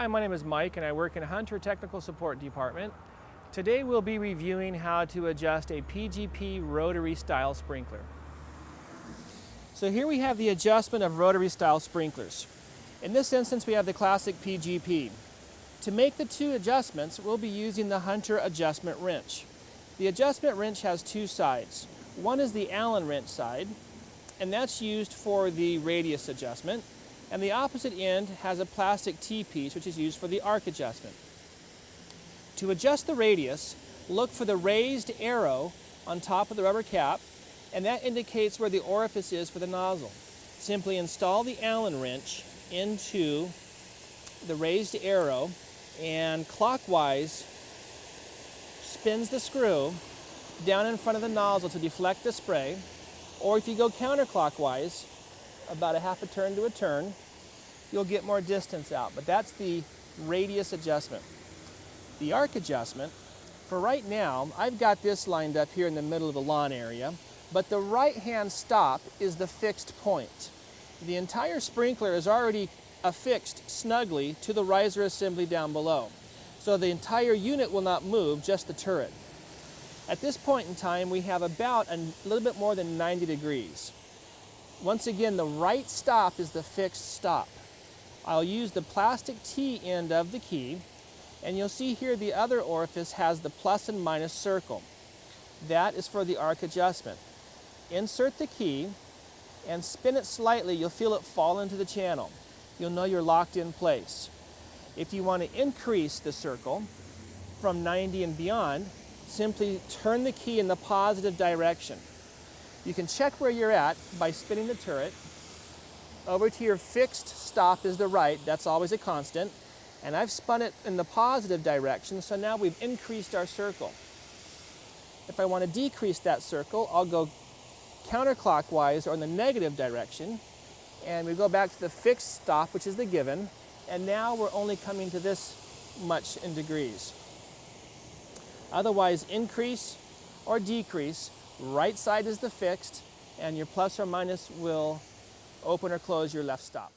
Hi, my name is Mike and I work in Hunter Technical Support Department. Today we'll be reviewing how to adjust a PGP rotary style sprinkler. So here we have the adjustment of rotary style sprinklers. In this instance we have the classic PGP. To make the two adjustments we'll be using the Hunter adjustment wrench. The adjustment wrench has two sides. One is the Allen wrench side, and that's used for the radius adjustment. And the opposite end has a plastic T-piece which is used for the arc adjustment. To adjust the radius, look for the raised arrow on top of the rubber cap, and that indicates where the orifice is for the nozzle. Simply install the Allen wrench into the raised arrow and clockwise spins the screw down in front of the nozzle to deflect the spray, or if you go counterclockwise, about a half a turn to a turn, you'll get more distance out. But that's the radius adjustment. The arc adjustment, for right now, I've got this lined up here in the middle of the lawn area, but the right-hand stop is the fixed point. The entire sprinkler is already affixed snugly to the riser assembly down below. So the entire unit will not move, just the turret. At this point in time, we have about a little bit more than 90 degrees. Once again, the right stop is the fixed stop. I'll use the plastic T end of the key, and you'll see here the other orifice has the plus and minus circle. That is for the arc adjustment. Insert the key and spin it slightly. You'll feel it fall into the channel. You'll know you're locked in place. If you want to increase the circle from 90 and beyond, simply turn the key in the positive direction. You can check where you're at by spinning the turret. Over to your fixed stop is the right, that's always a constant. And I've spun it in the positive direction, so now we've increased our circle. If I want to decrease that circle, I'll go counterclockwise or in the negative direction. And we go back to the fixed stop, which is the given. And now we're only coming to this much in degrees. Otherwise, increase or decrease. Right side is the fixed, and your plus or minus will open or close your left stop.